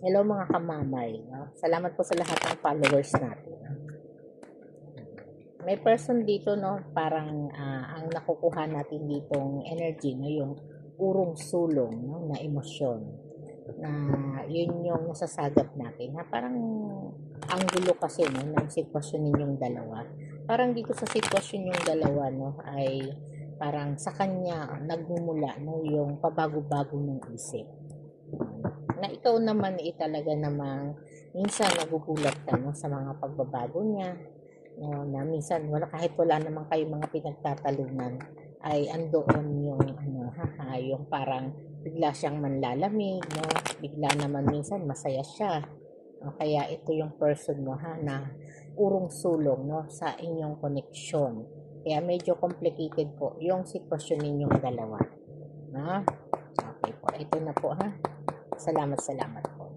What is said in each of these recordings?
Hello mga kamamay, no? Salamat po sa lahat ng followers natin. May person dito, no, parang ang nakukuha natin ditong energy, no, yung urong sulong, no, na emosyon. Na yun yung nasasagap natin. Na parang ang gulo kasi, no, ng sitwasyon ninyong dalawa. Parang dito sa sitwasyon yung dalawa, no, ay parang sa kanya nagmumula, no, yung pabago-bago ng isip na ikaw naman talaga namang minsan nagugulat ka, no, sa mga pagbabago niya, no, na minsan kahit wala naman kayong mga pinagtatalunan ay andoon yung yung parang bigla siyang manlalamig, no, bigla naman minsan masaya siya, no? Kaya ito yung person mo, na urong sulong, no, sa inyong koneksyon. Kaya medyo complicated po yung sitwasyon ninyong dalawa, ha. Okay po, ito na po, ha. Salamat po.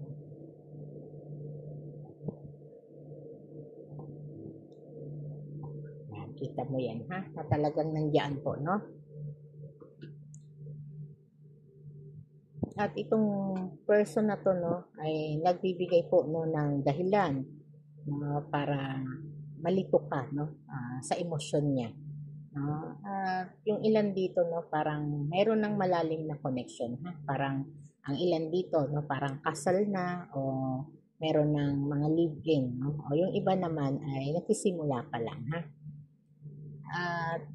Yan, kita mo yan, ha, na talagang nandiyan po, no? At itong person na to, no, ay nagbibigay po, no, ng dahilan, no, para malito ka, no, sa emosyon niya. No? Yung ilan dito, no, parang mayroon ng malalim na connection, ha? Parang ang ilan dito, no, parang kasal na o meron ng mga live-in, no? O yung iba naman ay nagsisimula pa lang, ha? At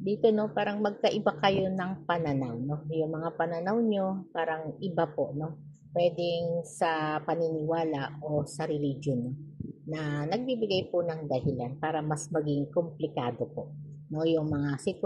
dito, no, parang magkaiba kayo ng pananaw, no? Yung mga pananaw nyo parang iba po, no? Pwedeng sa paniniwala o sa religion, no? Na nagbibigay po ng dahilan para mas maging komplikado po, no, yung mga sitwasyon